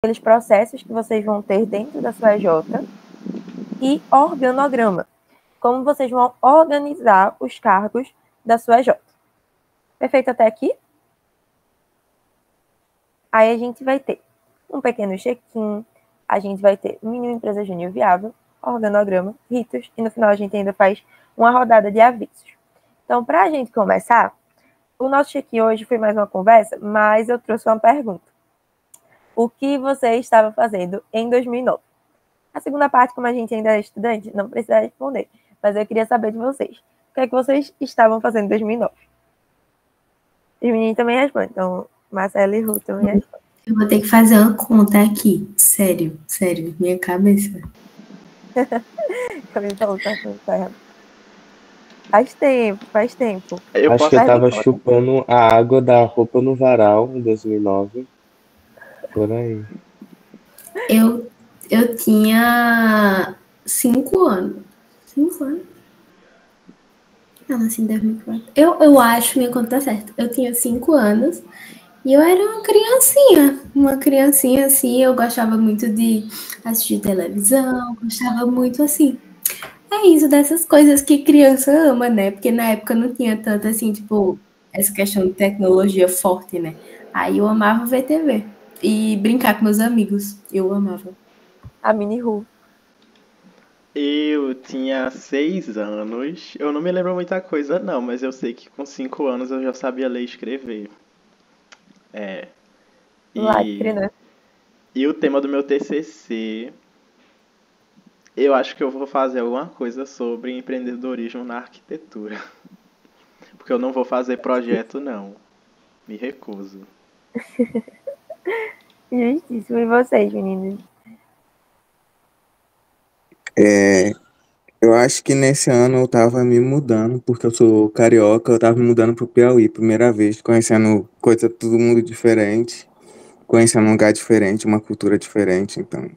aqueles processos que vocês vão ter dentro da sua EJ, e organograma, como vocês vão organizar os cargos da sua EJ. Perfeito até aqui? Aí a gente vai ter um pequeno check-in, a gente vai ter mínima empresa júnior viável, organograma, ritos, e no final a gente ainda faz uma rodada de avisos. Então, para a gente começar, o nosso check-in hoje foi mais uma conversa, mas eu trouxe uma pergunta. O que você estava fazendo em 2009? A segunda parte, como a gente ainda é estudante, não precisa responder, mas eu queria saber de vocês. O que é que vocês estavam fazendo em 2009? Os meninos também respondem, então Marcelo e Ruth também respondem. Eu vou ter que fazer uma conta aqui. Sério, minha cabeça. Faz tempo. Acho que eu tava chupando a água da roupa no varal em 2009. Por aí. Eu tinha 5 anos. 5 anos? Eu nasci em 2004. Eu acho, minha conta tá certa. Eu tinha 5 anos e eu era uma criancinha. Uma criancinha, assim, eu gostava muito de assistir televisão, gostava muito, assim. É isso, dessas coisas que criança ama, né? Porque na época não tinha tanto, assim, tipo, essa questão de tecnologia forte, né? Aí eu amava ver TV e brincar com meus amigos. Eu amava. A Mini Ru. Eu tinha 6 anos. Eu não me lembro muita coisa, não, mas eu sei que com 5 anos eu já sabia ler e escrever. Lacre, né? E o tema do meu TCC, eu acho que eu vou fazer alguma coisa sobre empreendedorismo na arquitetura. Porque eu não vou fazer projeto, não. Me recuso. Justíssimo. E vocês, meninos? Eu acho que nesse ano eu tava me mudando, porque eu sou carioca, eu tava me mudando pro Piauí, primeira vez, conhecendo coisa, todo mundo diferente, conhecendo um lugar diferente, uma cultura diferente, então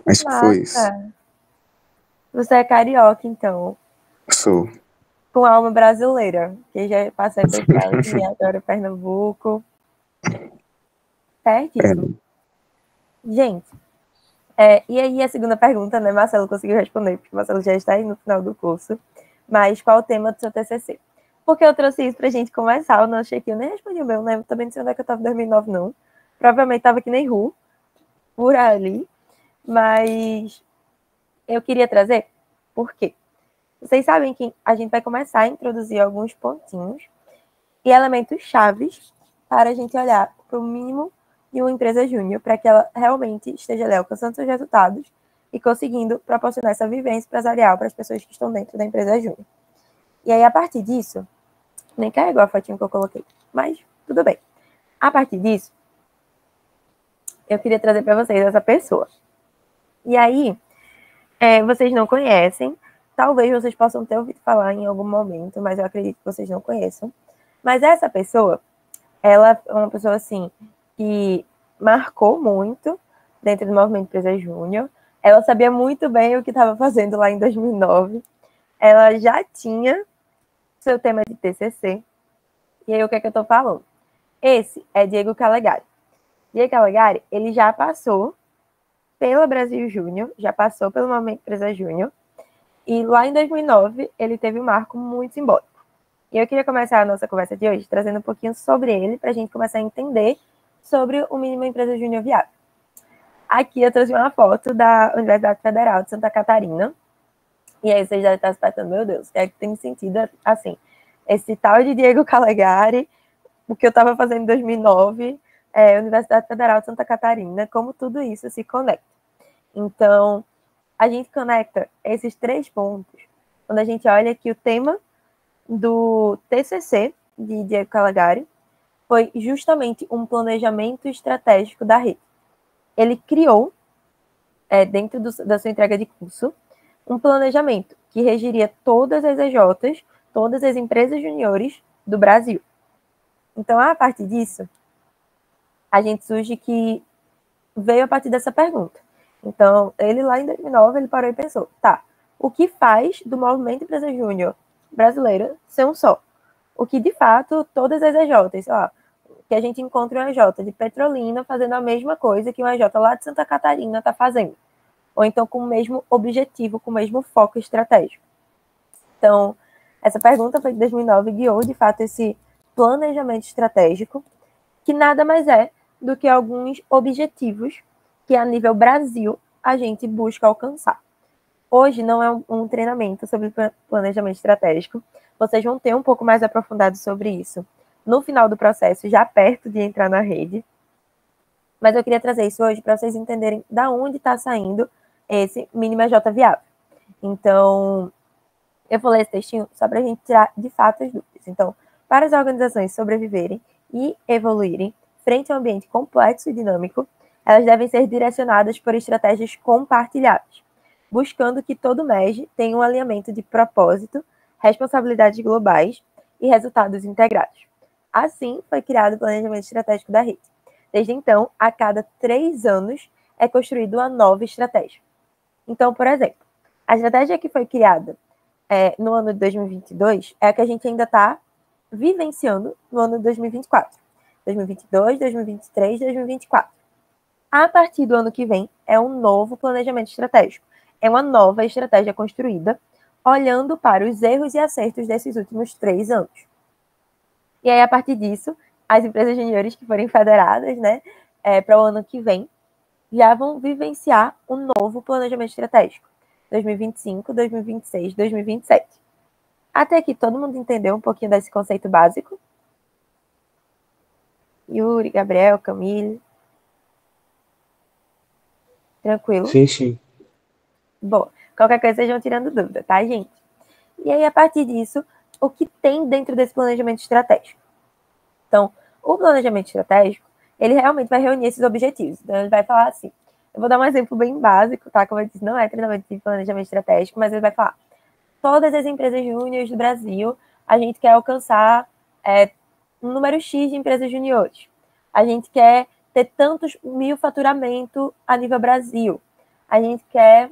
acho que foi isso. Você é carioca, então? Sou. Com alma brasileira, que já passei por Piauí, agora Pernambuco. Certíssimo. Gente, e aí a segunda pergunta, né? Marcelo conseguiu responder, porque Marcelo já está aí no final do curso. Mas qual o tema do seu TCC? Porque eu trouxe isso pra gente começar o nosso check-in. Eu nem respondi o meu, né? Também não sei onde é que eu tava em 2009, não. Provavelmente tava que nem Ru, por ali. Mas eu queria trazer, por quê? Vocês sabem que a gente vai começar a introduzir alguns pontinhos e elementos chaves para a gente olhar para o mínimo de uma empresa júnior, para que ela realmente esteja ali alcançando seus resultados e conseguindo proporcionar essa vivência empresarial para as pessoas que estão dentro da empresa júnior. E aí, a partir disso, nem carregou a fotinha que eu coloquei, mas tudo bem. A partir disso, eu queria trazer para vocês essa pessoa. E aí, vocês não conhecem, talvez vocês possam ter ouvido falar em algum momento, mas eu acredito que vocês não conheçam. Mas essa pessoa, ela é uma pessoa, assim, que marcou muito dentro do movimento Empresa Júnior. Ela sabia muito bem o que estava fazendo lá em 2009. Ela já tinha seu tema de TCC. E aí, o que é que eu estou falando? Esse é Diego Calegari. Diego Calegari, ele já passou pela Brasil Júnior, já passou pelo movimento Empresa Júnior. E lá em 2009, ele teve um marco muito simbólico. E eu queria começar a nossa conversa de hoje trazendo um pouquinho sobre ele, para a gente começar a entender sobre o mínimo empresa júnior viável. Aqui eu trouxe uma foto da Universidade Federal de Santa Catarina. E aí vocês devem estar se perguntando, meu Deus, o que é que tem sentido assim? Esse tal de Diego Calegari, o que eu estava fazendo em 2009, Universidade Federal de Santa Catarina, como tudo isso se conecta. Então, a gente conecta esses 3 pontos quando a gente olha que o tema do TCC de Diego Calegari foi justamente um planejamento estratégico da rede. Ele criou, dentro da sua entrega de curso, um planejamento que regiria todas as EJs, todas as empresas juniores do Brasil. Então, a partir disso, a gente surge que veio a partir dessa pergunta. Então, ele lá em 2009, ele parou e pensou, tá, o que faz do movimento Empresa Júnior brasileira ser um só? O que, de fato, todas as EJs, sei lá, que a gente encontre um EJ de Petrolina fazendo a mesma coisa que um EJ lá de Santa Catarina está fazendo. Ou então com o mesmo objetivo, com o mesmo foco estratégico. Então, essa pergunta foi de 2009 e guiou, de fato, esse planejamento estratégico, que nada mais é do que alguns objetivos que, a nível Brasil, a gente busca alcançar. Hoje não é um treinamento sobre planejamento estratégico. Vocês vão ter um pouco mais aprofundado sobre isso no final do processo, já perto de entrar na rede. Mas eu queria trazer isso hoje para vocês entenderem da onde está saindo esse mínimo EJ viável. Então, eu vou ler esse textinho só para a gente tirar de fato as dúvidas. Então, para as organizações sobreviverem e evoluírem frente a um ambiente complexo e dinâmico, elas devem ser direcionadas por estratégias compartilhadas, buscando que todo MEG tenha um alinhamento de propósito, responsabilidades globais e resultados integrados. Assim, foi criado o Planejamento Estratégico da Rede. Desde então, a cada 3 anos, é construída uma nova estratégia. Então, por exemplo, a estratégia que foi criada no ano de 2022 é a que a gente ainda está vivenciando no ano de 2024. 2022, 2023, 2024. A partir do ano que vem, é um novo planejamento estratégico. É uma nova estratégia construída, olhando para os erros e acertos desses últimos 3 anos. E aí, a partir disso, as empresas juniores que forem federadas, né, para o ano que vem, já vão vivenciar um novo planejamento estratégico. 2025, 2026, 2027. Até aqui, todo mundo entendeu um pouquinho desse conceito básico? Yuri, Gabriel, Camille. Tranquilo? Sim, sim. Boa. Qualquer coisa, vocês vão tirando dúvida, tá, gente? E aí, a partir disso, o que tem dentro desse planejamento estratégico? Então, o planejamento estratégico, ele realmente vai reunir esses objetivos. Então, ele vai falar assim, eu vou dar um exemplo bem básico, tá? Como eu disse, não é treinamento de planejamento estratégico, mas ele vai falar, todas as empresas júniores do Brasil, a gente quer alcançar um número X de empresas juniores. A gente quer ter tantos mil faturamento a nível Brasil. A gente quer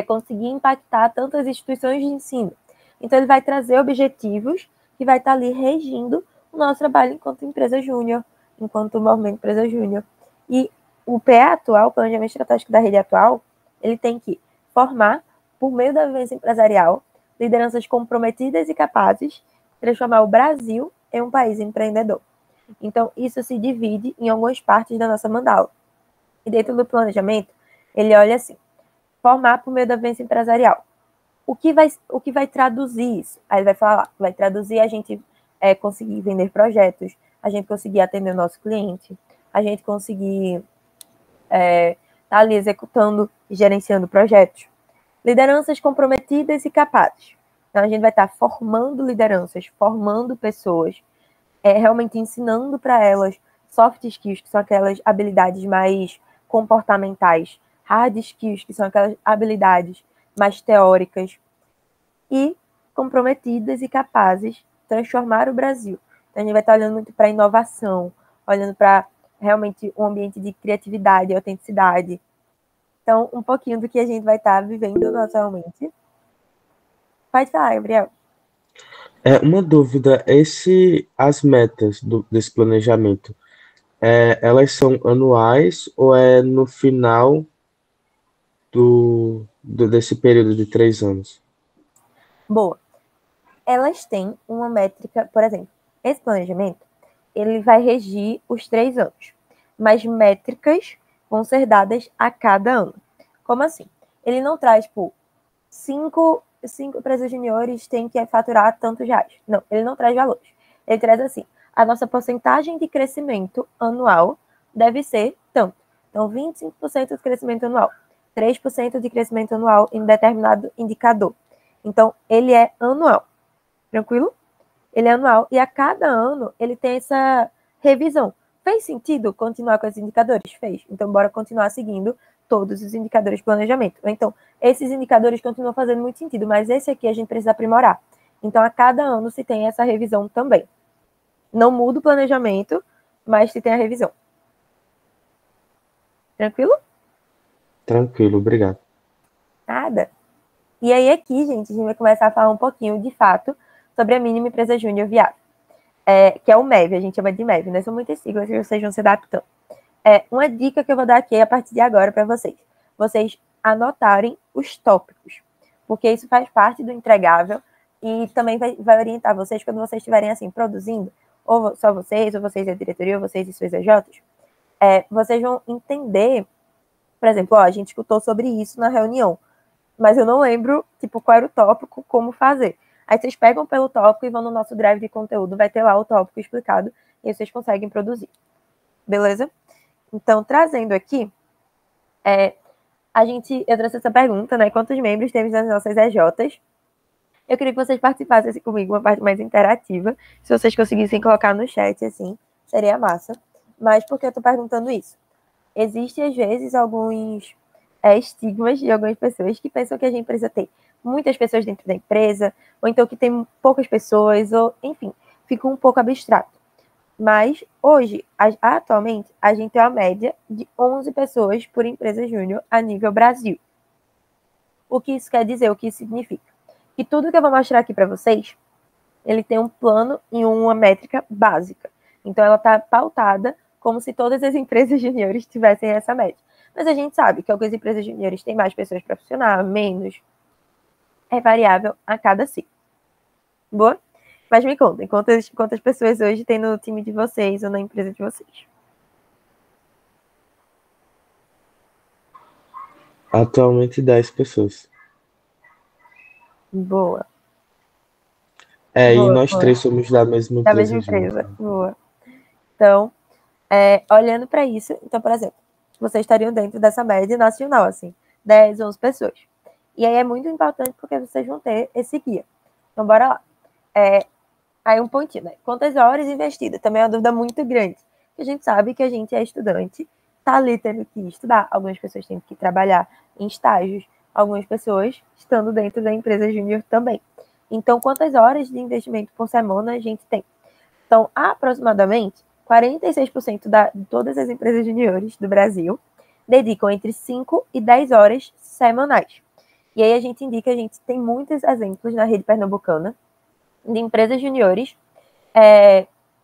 conseguir impactar tantas instituições de ensino. Então, ele vai trazer objetivos que vai estar ali regindo o nosso trabalho enquanto empresa júnior, enquanto movimento empresa júnior. E o PE atual, o Planejamento Estratégico da Rede atual, ele tem que formar, por meio da vivência empresarial, lideranças comprometidas e capazes, transformar o Brasil em um país empreendedor. Então, isso se divide em algumas partes da nossa mandala. E dentro do planejamento, ele olha assim, formar por meio da vivência empresarial. O que vai traduzir isso? Aí ele vai falar, vai traduzir a gente conseguir vender projetos, a gente conseguir atender o nosso cliente, a gente conseguir estar ali executando e gerenciando projetos. Lideranças comprometidas e capazes. Então, a gente vai estar formando lideranças, formando pessoas, realmente ensinando para elas soft skills, que são aquelas habilidades mais comportamentais, hard skills, que são aquelas habilidades mais teóricas, e comprometidas e capazes de transformar o Brasil. Então, a gente vai estar olhando muito para inovação, olhando para realmente um ambiente de criatividade e autenticidade. Então, um pouquinho do que a gente vai estar vivendo atualmente. Pode falar, Gabriel. Uma dúvida, as metas desse planejamento, elas são anuais ou é no final desse período de 3 anos? Boa. Elas têm uma métrica, por exemplo, esse planejamento, ele vai regir os 3 anos, mas métricas vão ser dadas a cada ano. Como assim? Ele não traz, tipo, 5 empresas juniores têm que faturar tantos reais. Não, ele não traz valores. Ele traz assim, a nossa porcentagem de crescimento anual deve ser tanto. Então, 25% de crescimento anual, 3% de crescimento anual em determinado indicador. Então, ele é anual. Tranquilo? Ele é anual. E a cada ano, ele tem essa revisão. Fez sentido continuar com esses indicadores? Fez. Então, bora continuar seguindo todos os indicadores de planejamento. Então, esses indicadores continuam fazendo muito sentido, mas esse aqui a gente precisa aprimorar. Então, a cada ano se tem essa revisão também. Não muda o planejamento, mas se tem a revisão. Tranquilo? Tranquilo, obrigado. Nada. E aí aqui, gente, a gente vai começar a falar um pouquinho, de fato, sobre a mínima empresa júnior viável. que é o MEV, a gente chama de MEV, né? São muitas siglas que vocês vão se adaptando. Uma dica que eu vou dar aqui a partir de agora para vocês anotarem os tópicos, porque isso faz parte do entregável e também vai orientar vocês quando vocês estiverem assim produzindo, ou só vocês, ou vocês e a diretoria, ou vocês e suas EJs, vocês vão entender, por exemplo, a gente escutou sobre isso na reunião, mas eu não lembro, tipo, qual era o tópico, como fazer. Aí vocês pegam pelo tópico e vão no nosso drive de conteúdo, vai ter lá o tópico explicado e aí vocês conseguem produzir. Beleza? Então, trazendo aqui, eu trouxe essa pergunta, né? Quantos membros temos nas nossas EJs? Eu queria que vocês participassem assim, comigo, uma parte mais interativa. Se vocês conseguissem colocar no chat, assim, seria massa. Mas por que eu tô perguntando isso? Existem, às vezes, alguns estigmas de algumas pessoas que pensam que a gente precisa ter muitas pessoas dentro da empresa, ou então que tem poucas pessoas, ou, enfim, fica um pouco abstrato. Mas, hoje, atualmente, a gente tem uma média de 11 pessoas por empresa júnior a nível Brasil. O que isso quer dizer? O que isso significa? Que tudo que eu vou mostrar aqui para vocês, ele tem um plano e uma métrica básica. Então, ela está pautada como se todas as empresas juniores tivessem essa média. Mas a gente sabe que algumas empresas juniores têm mais pessoas para funcionar, menos. É variável a cada ciclo. Boa? Mas me contem, quantas pessoas hoje tem no time de vocês ou na empresa de vocês? Atualmente 10 pessoas. Boa. E Boa, nós boa. três somos da mesma Da empresa. mesma empresa. Boa. Então, olhando para isso, então, por exemplo, vocês estariam dentro dessa média nacional, assim, 10, 11 pessoas. E aí é muito importante porque vocês vão ter esse guia. Então, bora lá. Aí um pontinho, né? Quantas horas investidas? Também é uma dúvida muito grande. A gente sabe que a gente é estudante, tá ali tendo que estudar. Algumas pessoas têm que trabalhar em estágios. Algumas pessoas estando dentro da empresa júnior também. Então, quantas horas de investimento por semana a gente tem? Então, aproximadamente 46% de todas as empresas juniores do Brasil dedicam entre 5 e 10 horas semanais. E aí a gente indica, a gente tem muitos exemplos na rede pernambucana de empresas juniores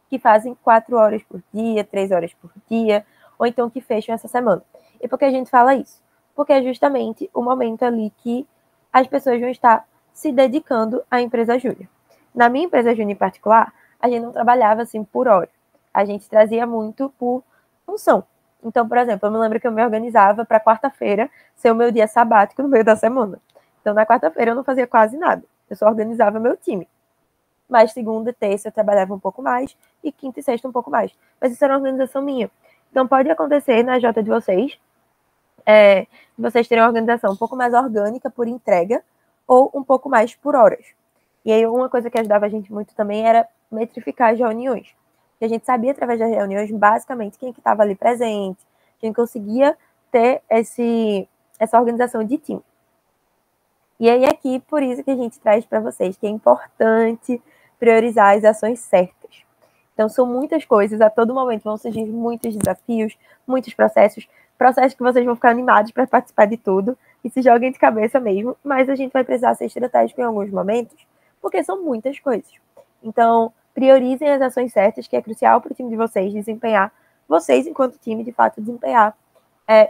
que fazem 4 horas por dia, 3 horas por dia, ou então que fecham essa semana. E por que a gente fala isso? Porque é justamente o momento ali que as pessoas vão estar se dedicando à empresa júnior. Na minha empresa júnior em particular, a gente não trabalhava assim por hora. A gente trazia muito por função. Então, por exemplo, eu me lembro que eu me organizava para quarta-feira ser o meu dia sabático no meio da semana. Então, na quarta-feira eu não fazia quase nada. Eu só organizava meu time. Mas segunda e terça eu trabalhava um pouco mais e quinta e sexta um pouco mais. Mas isso era uma organização minha. Então, pode acontecer na Jota de vocês, vocês terem uma organização um pouco mais orgânica por entrega ou um pouco mais por horas. E aí, uma coisa que ajudava a gente muito também era metrificar as reuniões. E a gente sabia, através das reuniões, basicamente, quem que estava ali presente, quem conseguia ter essa organização de time. E aí, aqui, por isso que a gente traz para vocês que é importante priorizar as ações certas. Então, são muitas coisas, a todo momento vão surgir muitos desafios, muitos processos que vocês vão ficar animados para participar de tudo e se joguem de cabeça mesmo, mas a gente vai precisar ser estratégico em alguns momentos, porque são muitas coisas. Então, priorizem as ações certas, que é crucial para o time de vocês desempenhar, vocês, enquanto time, de fato, desempenhar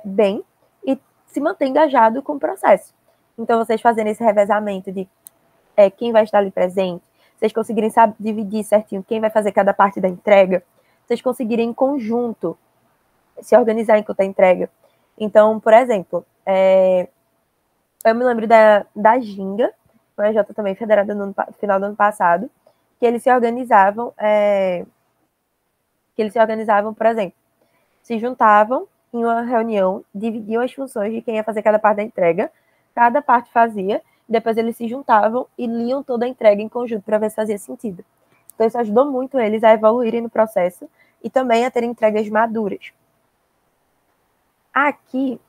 bem e se manter engajado com o processo. Então, vocês fazendo esse revezamento de quem vai estar ali presente, vocês conseguirem dividir certinho quem vai fazer cada parte da entrega, vocês conseguirem em conjunto se organizar enquanto a entrega. Então, por exemplo, eu me lembro da Ginga, uma EJ também federada no final do ano passado, que eles se organizavam, por exemplo, se juntavam em uma reunião, dividiam as funções de quem ia fazer cada parte da entrega, cada parte fazia, depois eles se juntavam e liam toda a entrega em conjunto para ver se fazia sentido. Então isso ajudou muito eles a evoluírem no processo e também a terem entregas maduras. Aqui,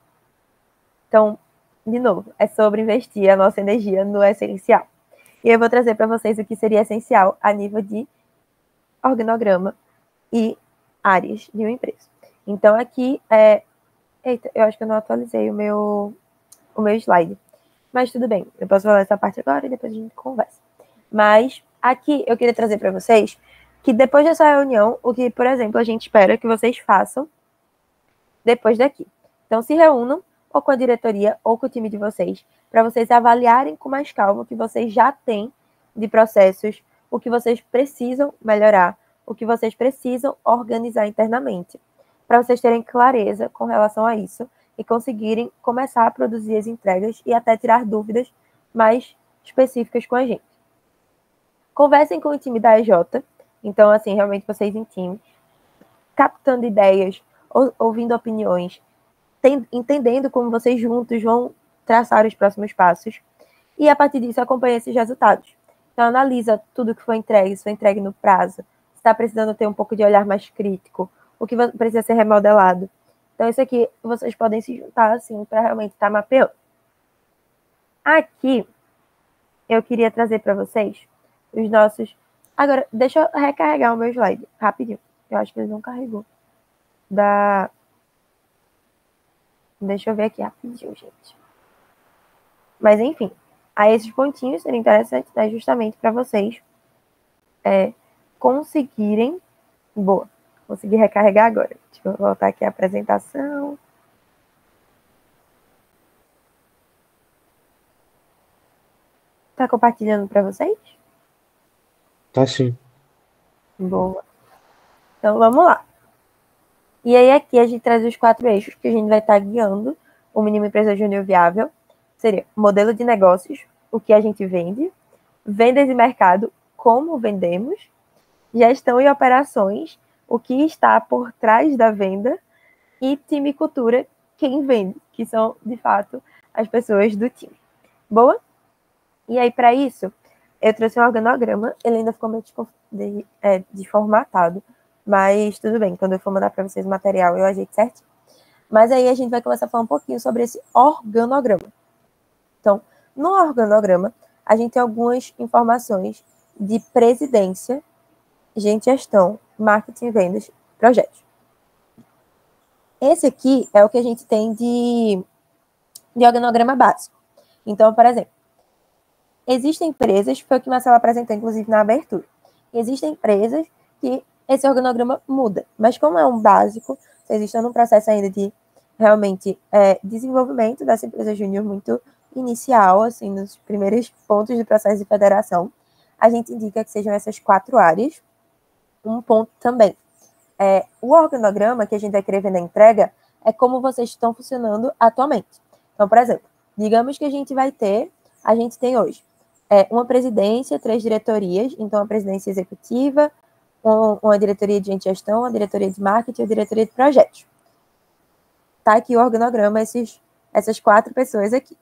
então, de novo, é sobre investir a nossa energia no essencial. E eu vou trazer para vocês o que seria essencial a nível de organograma e áreas de uma empresa. Então, aqui, eita, eu acho que eu não atualizei o meu slide. Mas tudo bem, eu posso falar essa parte agora e depois a gente conversa. Mas aqui eu queria trazer para vocês que depois dessa reunião, o que, por exemplo, a gente espera que vocês façam depois daqui. Então, se reúnam ou com a diretoria ou com o time de vocês, para vocês avaliarem com mais calma o que vocês já têm de processos, o que vocês precisam melhorar, o que vocês precisam organizar internamente, para vocês terem clareza com relação a isso e conseguirem começar a produzir as entregas e até tirar dúvidas mais específicas com a gente. Conversem com o time da EJ, então, assim, realmente vocês em time, captando ideias, ouvindo opiniões, entendendo como vocês juntos vão traçar os próximos passos, e a partir disso acompanhe esses resultados. Então, analisa tudo que foi entregue, se foi entregue no prazo, se está precisando ter um pouco de olhar mais crítico, o que precisa ser remodelado. Então, isso aqui vocês podem se juntar, assim, para realmente estar mapeando. Aqui, eu queria trazer para vocês os nossos... Agora, deixa eu recarregar o meu slide, rapidinho. Eu acho que ele não carregou. Deixa eu ver aqui rapidinho, gente. Mas, enfim, aí esses pontinhos seriam interessantes, né, justamente para vocês conseguirem... Boa, consegui recarregar agora. Deixa eu voltar aqui a apresentação. Tá compartilhando para vocês? Tá sim. Boa. Então, vamos lá. E aí, aqui a gente traz os 4 eixos que a gente vai estar guiando o Mínimo Empresa Júnior Viável. Seria modelo de negócios, o que a gente vende, vendas e mercado, como vendemos, gestão e operações, o que está por trás da venda, e time e cultura, quem vende, que são, de fato, as pessoas do time. Boa? E aí, para isso, eu trouxe um organograma, ele ainda ficou meio desformatado, mas tudo bem, quando eu for mandar para vocês o material, eu ajeito certinho. Mas aí a gente vai começar a falar um pouquinho sobre esse organograma. Então, no organograma, a gente tem algumas informações de presidência, gestão, marketing, vendas, projetos. Esse aqui é o que a gente tem de organograma básico. Então, por exemplo, existem empresas, foi o que Marcela apresentou, inclusive, na abertura. Existem empresas que esse organograma muda, mas como é um básico, vocês estão num processo ainda de realmente desenvolvimento dessa empresa júnior muito inicial, assim, nos primeiros pontos do processo de federação, a gente indica que sejam essas 4 áreas. Um ponto também. O organograma que a gente vai querer ver na entrega é como vocês estão funcionando atualmente. Então, por exemplo, digamos que a gente tem hoje uma presidência, 3 diretorias, então a presidência executiva, uma diretoria de gestão, uma diretoria de marketing e uma diretoria de projetos. Tá aqui o organograma, essas 4 pessoas aqui.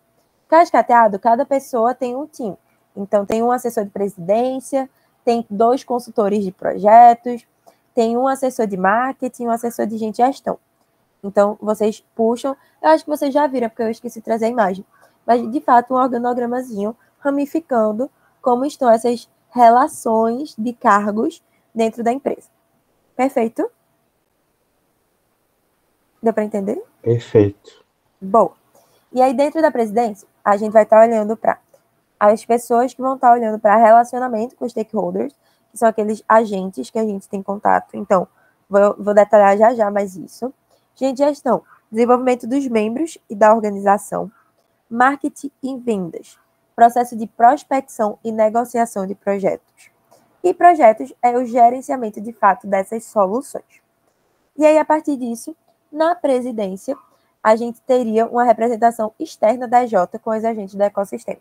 Cascateado, cada pessoa tem um time. Então, tem um assessor de presidência, tem 2 consultores de projetos, tem um assessor de marketing, um assessor de gestão. Então, vocês puxam, eu acho que vocês já viram, porque eu esqueci de trazer a imagem, mas, de fato, um organogramazinho ramificando como estão essas relações de cargos dentro da empresa. Perfeito? Deu para entender? Perfeito. Bom. E aí, dentro da presidência, a gente vai estar olhando para as pessoas que vão estar olhando para relacionamento com os stakeholders, que são aqueles agentes que a gente tem contato. Então, vou detalhar já mais isso. Gestão, desenvolvimento dos membros e da organização. Marketing e vendas, processo de prospecção e negociação de projetos. E projetos é o gerenciamento, de fato, dessas soluções. E aí, a partir disso, na presidência, a gente teria uma representação externa da EJ com os agentes do ecossistema.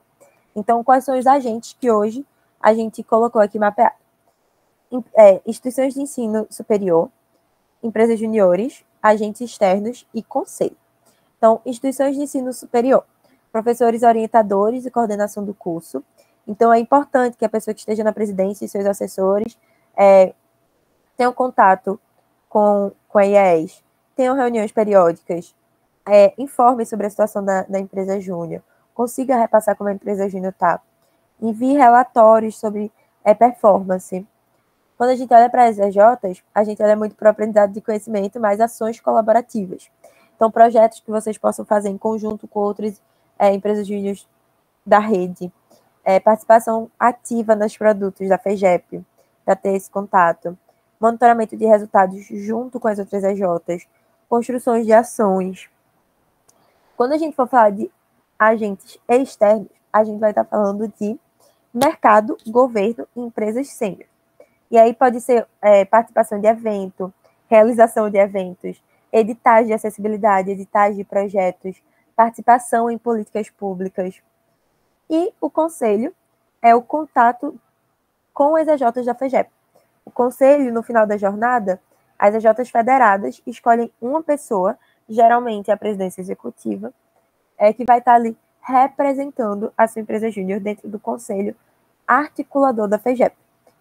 Então, quais são os agentes que hoje a gente colocou aqui mapeado? Instituições de ensino superior, empresas juniores, agentes externos e conselho. Então, instituições de ensino superior, professores orientadores e coordenação do curso. Então, é importante que a pessoa que esteja na presidência e seus assessores tenham contato com a IES, tenham reuniões periódicas, informe sobre a situação da empresa júnior, consiga repassar como a empresa júnior está, envie relatórios sobre performance. Quando a gente olha para as EJs, a gente olha muito para o aprendizado de conhecimento, mas ações colaborativas. Então, projetos que vocês possam fazer em conjunto com outras empresas júniores da rede, participação ativa nos produtos da FEGEP, para ter esse contato, monitoramento de resultados junto com as outras AJs, construções de ações. Quando a gente for falar de agentes externos, a gente vai estar falando de mercado, governo e empresas sênior. E aí pode ser participação de evento, realização de eventos, editais de acessibilidade, editais de projetos, participação em políticas públicas. E o conselho é o contato com as AJs da FEGEP. O conselho, no final da jornada, as AJs federadas escolhem uma pessoa, geralmente a presidência executiva, que vai estar ali representando a sua empresa júnior dentro do conselho articulador da FEGEP.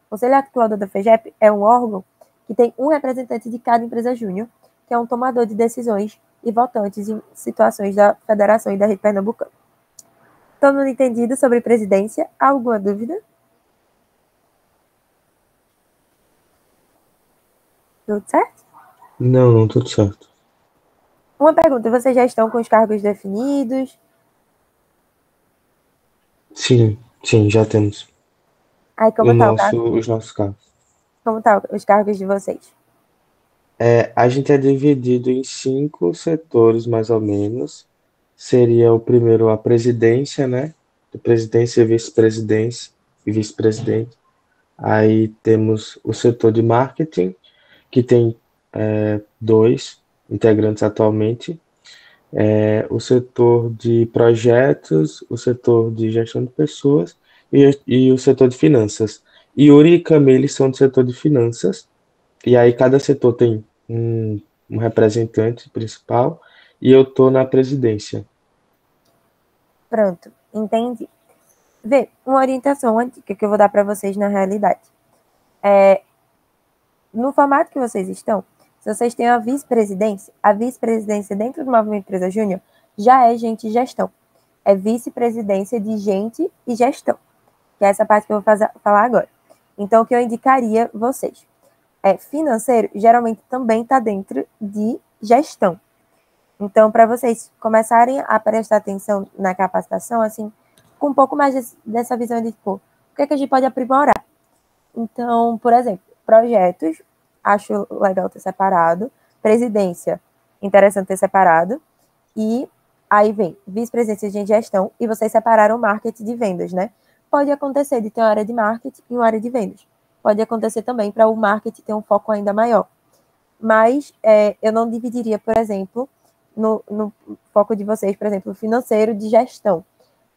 O conselho articulador da FEGEP é um órgão que tem um representante de cada empresa júnior, que é um tomador de decisões e votantes em situações da Federação e da Rede Pernambucana. Todo mundo entendido sobre presidência? Alguma dúvida? Tudo certo? Não, tudo certo. Uma pergunta, vocês já estão com os cargos definidos? Sim, já temos. Aí, como tá o cargo? Os nossos cargos. Como tá os cargos de vocês? A gente é dividido em 5 setores, mais ou menos. Seria o primeiro a presidência, né? Presidência, vice-presidência e vice-presidente. Aí temos o setor de marketing, que tem 2 integrantes atualmente. O setor de projetos, o setor de gestão de pessoas e o setor de finanças. Yuri e Camille são do setor de finanças, e aí cada setor tem um representante principal, e eu estou na presidência. Pronto, entendi. Vê, uma orientação, uma dica que eu vou dar para vocês na realidade. No formato que vocês estão, se vocês têm a vice-presidência dentro do Movimento Empresa Júnior já é gente e gestão. É vice-presidência de gente e gestão, que é essa parte que eu vou falar agora. Então, o que eu indicaria vocês? Financeiro, geralmente também está dentro de gestão. Então, para vocês começarem a prestar atenção na capacitação, assim, com um pouco mais dessa visão de, tipo, o que é que a gente pode aprimorar? Então, por exemplo, projetos, acho legal ter separado. Presidência, interessante ter separado. E aí vem vice-presidência de gestão, e vocês separaram marketing de vendas, né? Pode acontecer de ter uma área de marketing e uma área de vendas. Pode acontecer também para o marketing ter um foco ainda maior. Mas eu não dividiria, por exemplo, no foco de vocês, por exemplo, financeiro de gestão,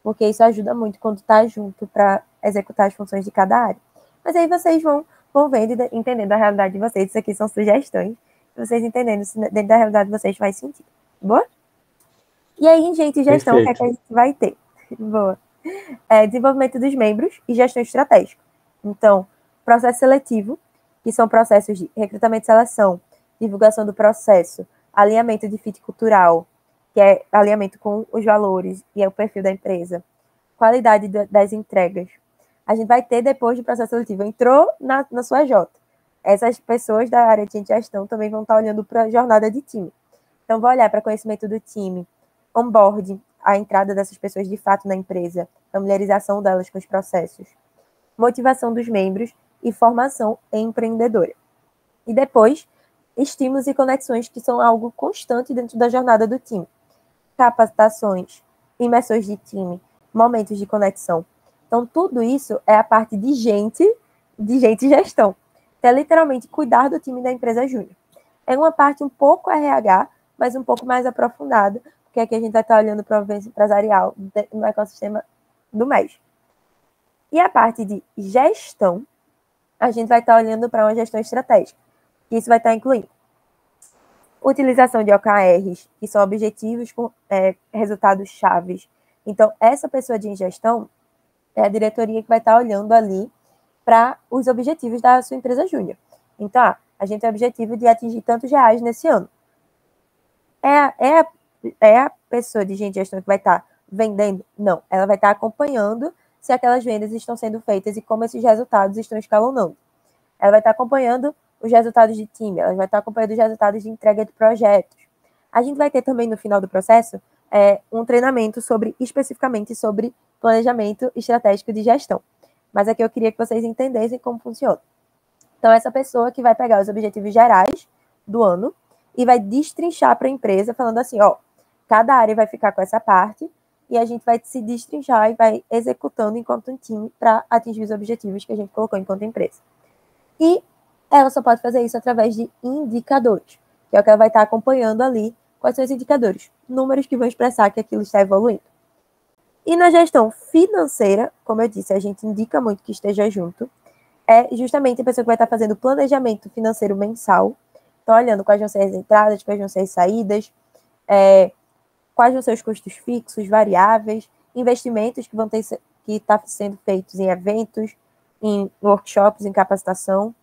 porque isso ajuda muito quando está junto para executar as funções de cada área. Mas aí vocês vão vendo e entendendo a realidade de vocês. Isso aqui são sugestões. Vocês entendendo se dentro da realidade de vocês faz sentido. Boa? E aí, em gente, gestão, o que é que a gente vai ter? Boa. Desenvolvimento dos membros e gestão estratégica. Então, processo seletivo, que são processos de recrutamento e seleção, divulgação do processo, alinhamento de fit cultural, que é alinhamento com os valores e é o perfil da empresa, qualidade das entregas. A gente vai ter, depois do processo seletivo, entrou na sua J. Essas pessoas da área de gestão também vão estar olhando para a jornada de time. Então, vou olhar para conhecimento do time, onboarding, a entrada dessas pessoas de fato na empresa, familiarização delas com os processos, motivação dos membros e formação empreendedora. E depois, estímulos e conexões, que são algo constante dentro da jornada do time. Capacitações, imersões de time, momentos de conexão. Então, tudo isso é a parte de gente e gestão. Que é literalmente cuidar do time da empresa júnior. É uma parte um pouco RH, mas um pouco mais aprofundada, porque aqui a gente vai estar olhando para o ambiente empresarial no ecossistema do MES. E a parte de gestão, a gente vai estar olhando para uma gestão estratégica. Que isso vai estar incluindo utilização de OKRs, que são objetivos com resultados chaves. Então, essa pessoa de gestão é a diretoria que vai estar olhando ali para os objetivos da sua empresa júnior. Então, a gente tem o objetivo de atingir tantos reais nesse ano. É a pessoa de gestão que vai estar vendendo? Não. Ela vai estar acompanhando se aquelas vendas estão sendo feitas e como esses resultados estão escalonando. Ela vai estar acompanhando os resultados de time, ela vai estar acompanhando os resultados de entrega de projetos. A gente vai ter também, no final do processo, um treinamento especificamente sobre planejamento estratégico de gestão. Mas aqui eu queria que vocês entendessem como funciona. Então, essa pessoa que vai pegar os objetivos gerais do ano e vai destrinchar para a empresa, falando assim, ó, cada área vai ficar com essa parte e a gente vai se destrinchar e vai executando enquanto um time para atingir os objetivos que a gente colocou enquanto empresa. E ela só pode fazer isso através de indicadores, que é o que ela vai estar acompanhando ali. Quais são os indicadores? Números que vão expressar que aquilo está evoluindo. E na gestão financeira, como eu disse, a gente indica muito que esteja junto, é justamente a pessoa que vai estar fazendo o planejamento financeiro mensal, então olhando quais vão ser as entradas, quais vão ser as saídas, quais vão ser os custos fixos, variáveis, investimentos que vão ter que estar sendo feitos em eventos, em workshops, em capacitação,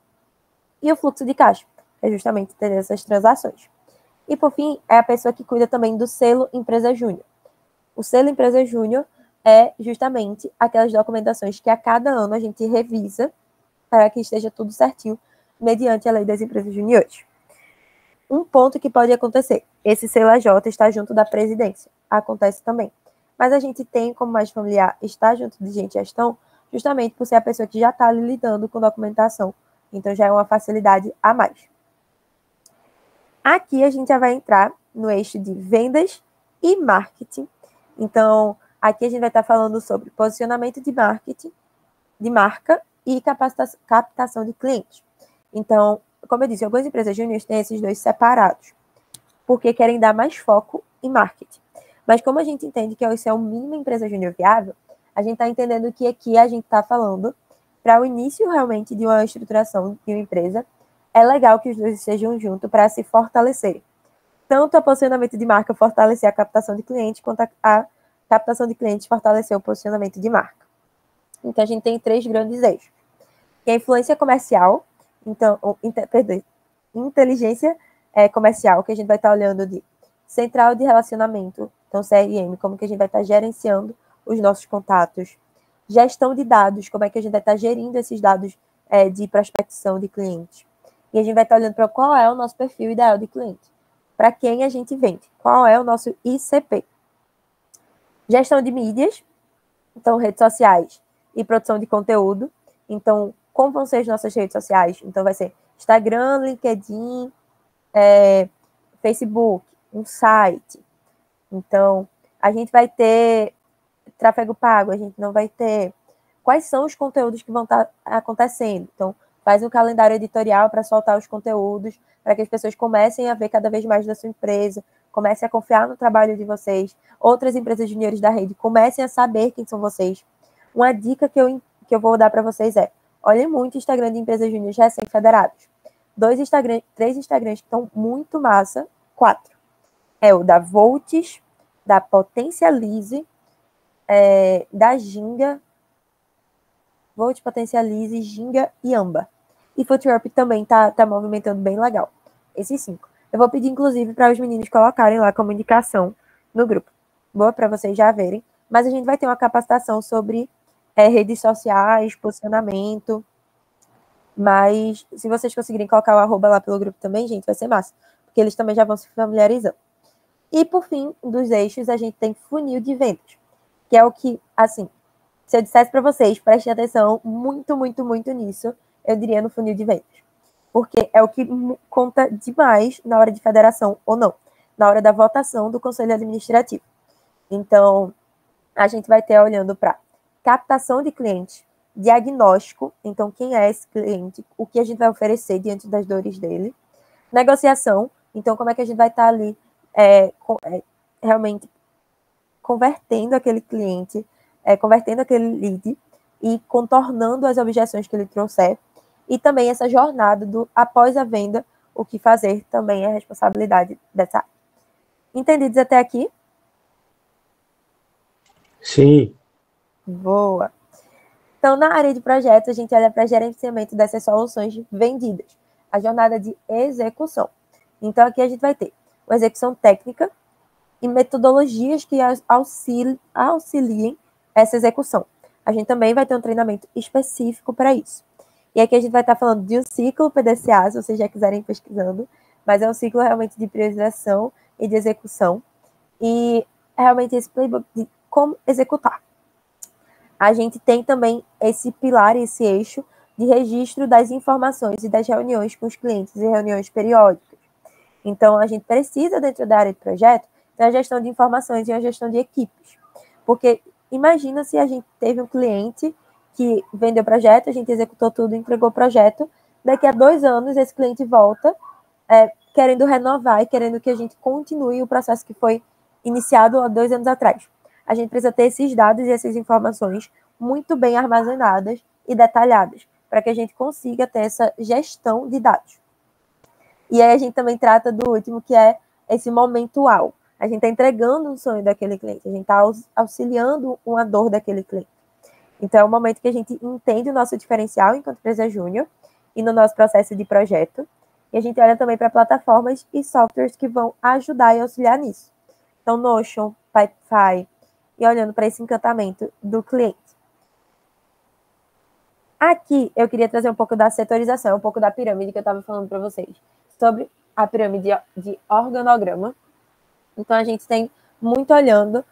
e o fluxo de caixa, é justamente ter essas transações. E, por fim, é a pessoa que cuida também do selo Empresa Júnior. O selo Empresa Júnior é justamente aquelas documentações que a cada ano a gente revisa para que esteja tudo certinho mediante a lei das empresas juniores. Um ponto que pode acontecer, esse selo AJ está junto da presidência, acontece também. Mas a gente tem como mais familiar estar junto de gente de gestão, justamente por ser a pessoa que já está ali lidando com documentação. Então já é uma facilidade a mais. Aqui a gente já vai entrar no eixo de vendas e marketing. Então, aqui a gente vai estar falando sobre posicionamento de marketing, de marca e captação de clientes. Então, como eu disse, algumas empresas júniores têm esses dois separados, porque querem dar mais foco em marketing. Mas como a gente entende que isso é o mínimo empresa júnior viável, a gente está entendendo que aqui a gente está falando para o início realmente de uma estruturação de uma empresa, é legal que os dois estejam juntos para se fortalecerem. Tanto o posicionamento de marca fortalecer a captação de clientes, quanto a captação de clientes fortalecer o posicionamento de marca. Então, a gente tem 3 grandes eixos. Que é a influência comercial, então, inteligência comercial, que a gente vai estar olhando de central de relacionamento, então CRM, como que a gente vai estar gerenciando os nossos contatos. Gestão de dados, como é que a gente vai estar gerindo esses dados de prospecção de clientes. E a gente vai estar olhando para qual é o nosso perfil ideal de cliente. Para quem a gente vende. Qual é o nosso ICP. Gestão de mídias, então redes sociais e produção de conteúdo. Então, como vão ser as nossas redes sociais? Então, vai ser Instagram, LinkedIn, Facebook, um site. Então, a gente vai ter tráfego pago, a gente não vai ter. Quais são os conteúdos que vão estar acontecendo? Então, faz um calendário editorial para soltar os conteúdos, para que as pessoas comecem a ver cada vez mais da sua empresa, comecem a confiar no trabalho de vocês, outras empresas juniores da rede comecem a saber quem são vocês. Uma dica que eu vou dar para vocês é, olhem muito o Instagram de empresas juniores recém-federados. 3 Instagrams que estão muito massa, 4. É o da Volts, da Potencialize, da Ginga, Volt, Potencialize, Ginga e Amba. E Footwork também tá movimentando bem legal. Esses 5. Eu vou pedir, inclusive, para os meninos colocarem lá como indicação no grupo. Boa, para vocês já verem. Mas a gente vai ter uma capacitação sobre redes sociais, posicionamento. Mas se vocês conseguirem colocar o arroba lá pelo grupo também, gente, vai ser massa. Porque eles também já vão se familiarizando. E, por fim, dos eixos, a gente tem funil de vendas. Que é o que, assim, se eu dissesse para vocês, prestem atenção muito, muito, muito nisso, eu diria no funil de vendas. Porque é o que conta demais na hora de federação ou não, na hora da votação do Conselho Administrativo. Então, a gente vai ter olhando para captação de clientes, diagnóstico, então quem é esse cliente, o que a gente vai oferecer diante das dores dele, negociação, então como é que a gente vai estar ali realmente convertendo aquele cliente, convertendo aquele lead e contornando as objeções que ele trouxer. E também essa jornada do após a venda, o que fazer também é responsabilidade dessa área. Entendidos até aqui? Sim. Boa. Então, na área de projetos, a gente olha para gerenciamento dessas soluções vendidas. A jornada de execução. Então, aqui a gente vai ter uma execução técnica e metodologias que auxiliem essa execução. A gente também vai ter um treinamento específico para isso. E aqui a gente vai estar falando de um ciclo PDCA, se vocês já quiserem pesquisando, mas é um ciclo realmente de priorização e de execução. E realmente esse playbook de como executar. A gente tem também esse pilar, esse eixo de registro das informações e das reuniões com os clientes e reuniões periódicas. Então, a gente precisa, dentro da área de projeto, ter a gestão de informações e a gestão de equipes. Porque imagina se a gente teve um cliente que vendeu projeto, a gente executou tudo, entregou o projeto, daqui a 2 anos esse cliente volta querendo renovar e querendo que a gente continue o processo que foi iniciado há 2 anos atrás. A gente precisa ter esses dados e essas informações muito bem armazenadas e detalhadas, para que a gente consiga ter essa gestão de dados. E aí a gente também trata do último, que é esse momento wow. A gente está entregando um sonho daquele cliente, a gente está auxiliando uma dor daquele cliente. Então é o momento que a gente entende o nosso diferencial enquanto empresa júnior e no nosso processo de projeto. E a gente olha também para plataformas e softwares que vão ajudar e auxiliar nisso. Então, Notion, Pipefy, e olhando para esse encantamento do cliente. Aqui, eu queria trazer um pouco da setorização, um pouco da pirâmide que eu estava falando para vocês, sobre a pirâmide de organograma. Então, a gente tem muito olhando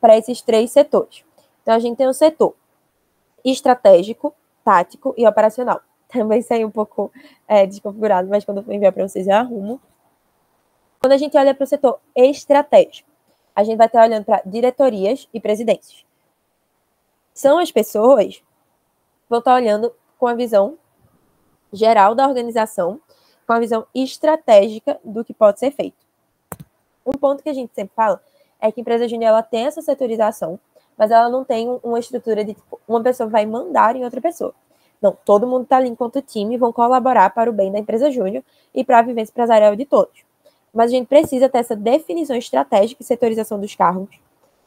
para esses 3 setores. Então, a gente tem o setor estratégico, tático e operacional. Também saiu um pouco desconfigurado, mas quando eu for enviar para vocês, eu arrumo. Quando a gente olha para o setor estratégico, a gente vai estar olhando para diretorias e presidências. São as pessoas que vão estar olhando com a visão geral da organização, com a visão estratégica do que pode ser feito. Um ponto que a gente sempre fala é que a empresa júnior ela tem essa setorização, mas ela não tem uma estrutura de tipo, uma pessoa vai mandar em outra pessoa. Não, todo mundo está ali enquanto time e vão colaborar para o bem da empresa júnior e para a vivência empresarial de todos. Mas a gente precisa ter essa definição estratégica e setorização dos cargos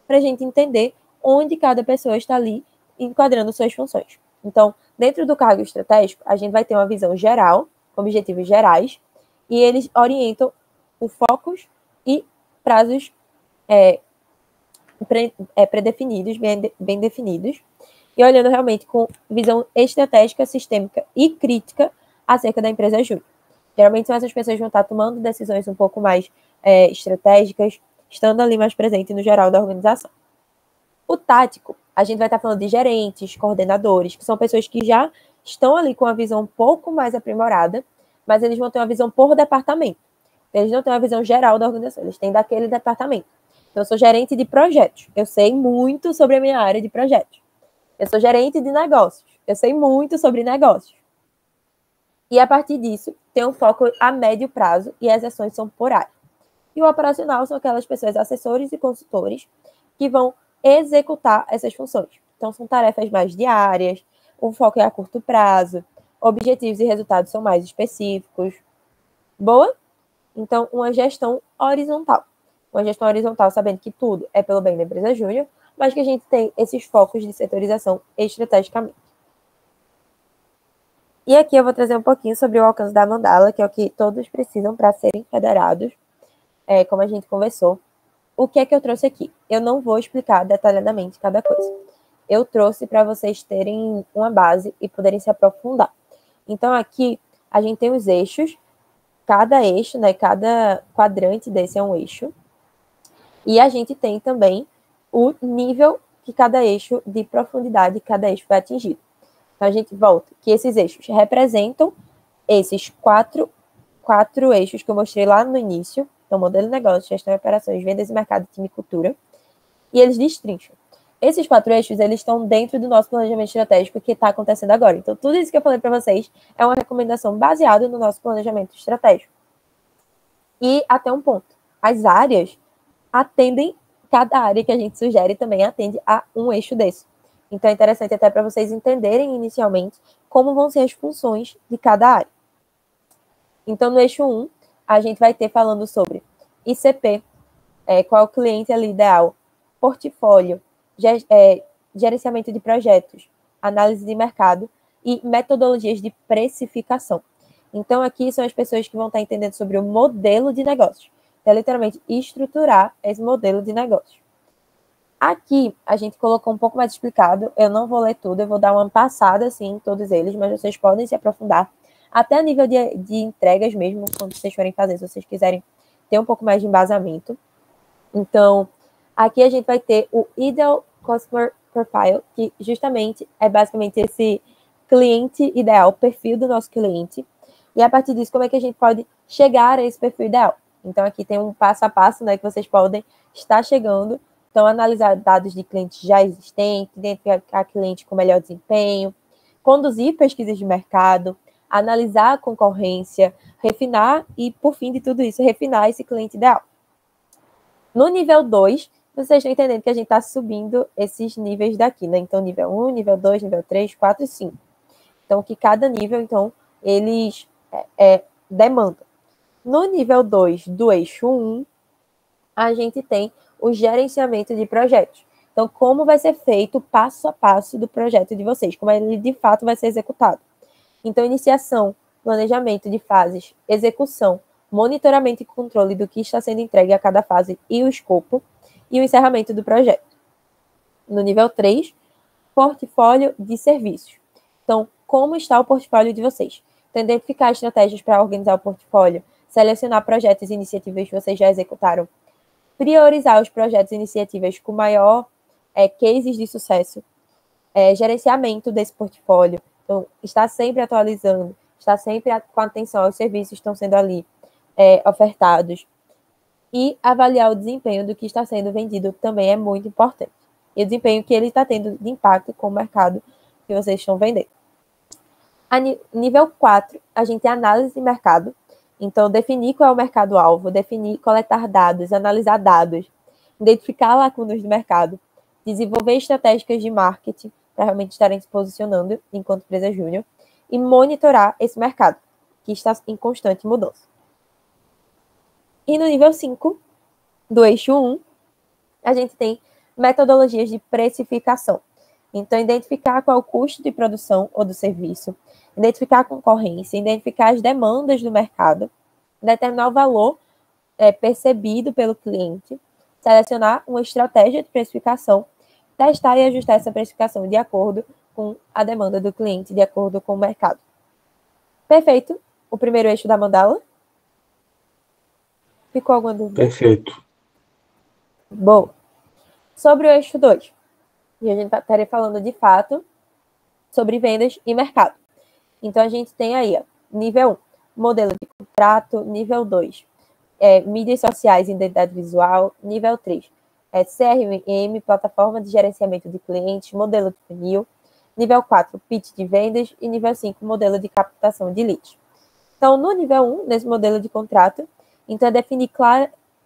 para a gente entender onde cada pessoa está ali enquadrando suas funções. Então, dentro do cargo estratégico, a gente vai ter uma visão geral, com objetivos gerais, e eles orientam os focos e prazos pré-definidos, bem definidos, e olhando realmente com visão estratégica, sistêmica e crítica acerca da empresa júnior. Geralmente são essas pessoas que vão estar tomando decisões um pouco mais estratégicas, estando ali mais presente no geral da organização. O tático, a gente vai estar falando de gerentes, coordenadores, que são pessoas que já estão ali com a visão um pouco mais aprimorada, mas eles vão ter uma visão por departamento. Eles não têm uma visão geral da organização, eles têm daquele departamento. Então, eu sou gerente de projetos, eu sei muito sobre a minha área de projetos. Eu sou gerente de negócios, eu sei muito sobre negócios. E a partir disso, tem um foco a médio prazo e as ações são por área. E o operacional são aquelas pessoas, assessores e consultores, que vão executar essas funções. Então, são tarefas mais diárias, o foco é a curto prazo, objetivos e resultados são mais específicos. Boa? Então, uma gestão horizontal. Uma gestão horizontal sabendo que tudo é pelo bem da empresa júnior, mas que a gente tem esses focos de setorização estrategicamente. E aqui eu vou trazer um pouquinho sobre o alcance da mandala, que é o que todos precisam para serem federados, como a gente conversou. O que é que eu trouxe aqui? Eu não vou explicar detalhadamente cada coisa. Eu trouxe para vocês terem uma base e poderem se aprofundar. Então, aqui a gente tem os eixos, cada eixo, né, cada quadrante desse é um eixo, e a gente tem também o nível que cada eixo de profundidade, cada eixo foi atingido. Então, a gente volta que esses eixos representam esses quatro eixos que eu mostrei lá no início. Então, modelo de negócio, gestão de operações, vendas e mercado, time e cultura. E eles destrincham. Esses 4 eixos, eles estão dentro do nosso planejamento estratégico que está acontecendo agora. Então, tudo isso que eu falei para vocês é uma recomendação baseada no nosso planejamento estratégico. E até um ponto. As áreas atendem, cada área que a gente sugere também atende a um eixo desse. Então, é interessante até para vocês entenderem inicialmente como vão ser as funções de cada área. Então, no eixo 1, a gente vai ter falando sobre ICP, qual é o cliente ali ideal, portfólio, gerenciamento de projetos, análise de mercado e metodologias de precificação. Então, aqui são as pessoas que vão estar entendendo sobre o modelo de negócios. É literalmente estruturar esse modelo de negócios. Aqui, a gente colocou um pouco mais explicado. Eu não vou ler tudo, eu vou dar uma passada, assim, em todos eles, mas vocês podem se aprofundar. Até a nível de entregas mesmo, quando vocês forem fazer, se vocês quiserem ter um pouco mais de embasamento. Então, aqui a gente vai ter o Ideal Customer Profile, que justamente é basicamente esse cliente ideal, perfil do nosso cliente, e a partir disso, como é que a gente pode chegar a esse perfil ideal. Então, aqui tem um passo a passo, né, que vocês podem estar chegando. Então, analisar dados de clientes já existentes, identificar cliente com melhor desempenho, conduzir pesquisas de mercado, analisar a concorrência, refinar e, por fim de tudo isso, refinar esse cliente ideal. No nível 2, vocês estão entendendo que a gente está subindo esses níveis daqui, né? Então, nível 1, nível 2, nível 3, 4 e 5. Então, que cada nível, então, eles demandam. No nível 2 do eixo 1, a gente tem o gerenciamento de projetos. Então, como vai ser feito o passo a passo do projeto de vocês, como ele de fato vai ser executado. Então, iniciação, planejamento de fases, execução, monitoramento e controle do que está sendo entregue a cada fase e o escopo, e o encerramento do projeto. No nível 3, portfólio de serviços. Então, como está o portfólio de vocês? Então, identificar estratégias para organizar o portfólio, selecionar projetos e iniciativas que vocês já executaram, priorizar os projetos e iniciativas com maior cases de sucesso, gerenciamento desse portfólio. Então, está sempre atualizando, está sempre com atenção aos serviços que estão sendo ali ofertados. E avaliar o desempenho do que está sendo vendido também é muito importante. E o desempenho que ele está tendo de impacto com o mercado que vocês estão vendendo. A nível 4, a gente tem análise de mercado. Então, definir qual é o mercado-alvo, definir, coletar dados, analisar dados, identificar lacunas do mercado, desenvolver estratégias de marketing para realmente estarem se posicionando enquanto empresa júnior e monitorar esse mercado, que está em constante mudança. E no nível 5, do eixo 1, a gente tem metodologias de precificação. Então, identificar qual é o custo de produção ou do serviço, identificar a concorrência, identificar as demandas do mercado, determinar o valor percebido pelo cliente, selecionar uma estratégia de precificação, testar e ajustar essa precificação de acordo com a demanda do cliente, de acordo com o mercado. Perfeito? O primeiro eixo da mandala? Ficou alguma dúvida? Perfeito. Boa. Sobre o eixo 2, e a gente estaria falando de fato sobre vendas e mercado. Então, a gente tem aí, ó, nível 1, modelo de contrato, nível 2, mídias sociais e identidade visual, nível 3, CRM, plataforma de gerenciamento de clientes, modelo de funil, nível 4, pitch de vendas e nível 5, modelo de captação de leads. Então, no nível 1, nesse modelo de contrato, então é definir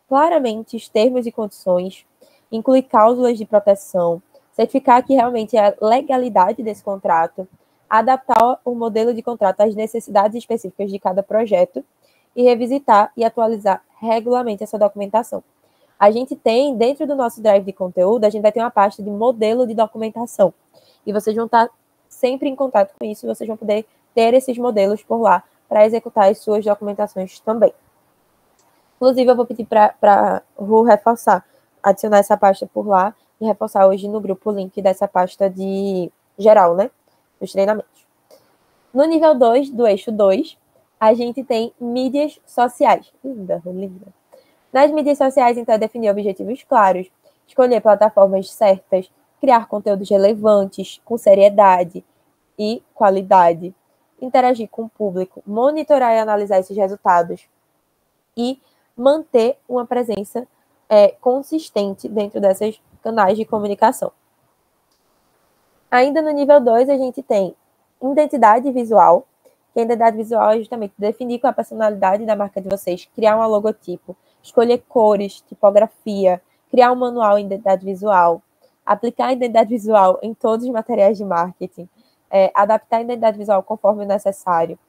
claramente os termos e condições, incluir cláusulas de proteção, certificar que realmente é a legalidade desse contrato, adaptar o modelo de contrato às necessidades específicas de cada projeto e revisitar e atualizar regularmente essa documentação. A gente tem, dentro do nosso drive de conteúdo, a gente vai ter uma pasta de modelo de documentação. E vocês vão estar sempre em contato com isso e vocês vão poder ter esses modelos por lá para executar as suas documentações também. Inclusive, eu vou pedir para Ru reforçar, adicionar essa pasta por lá e reforçar hoje no grupo o link dessa pasta de geral, né? Dos treinamentos. No nível 2, do eixo 2, a gente tem mídias sociais. Linda. Nas mídias sociais, então, é definir objetivos claros, escolher plataformas certas, criar conteúdos relevantes, com seriedade e qualidade, interagir com o público, monitorar e analisar esses resultados e manter uma presença consistente dentro desses canais de comunicação. Ainda no nível 2, a gente tem identidade visual, que a identidade visual é justamente definir qual é a personalidade da marca de vocês, criar um logotipo, escolher cores, tipografia, criar um manual em identidade visual, aplicar a identidade visual em todos os materiais de marketing, adaptar a identidade visual conforme necessário,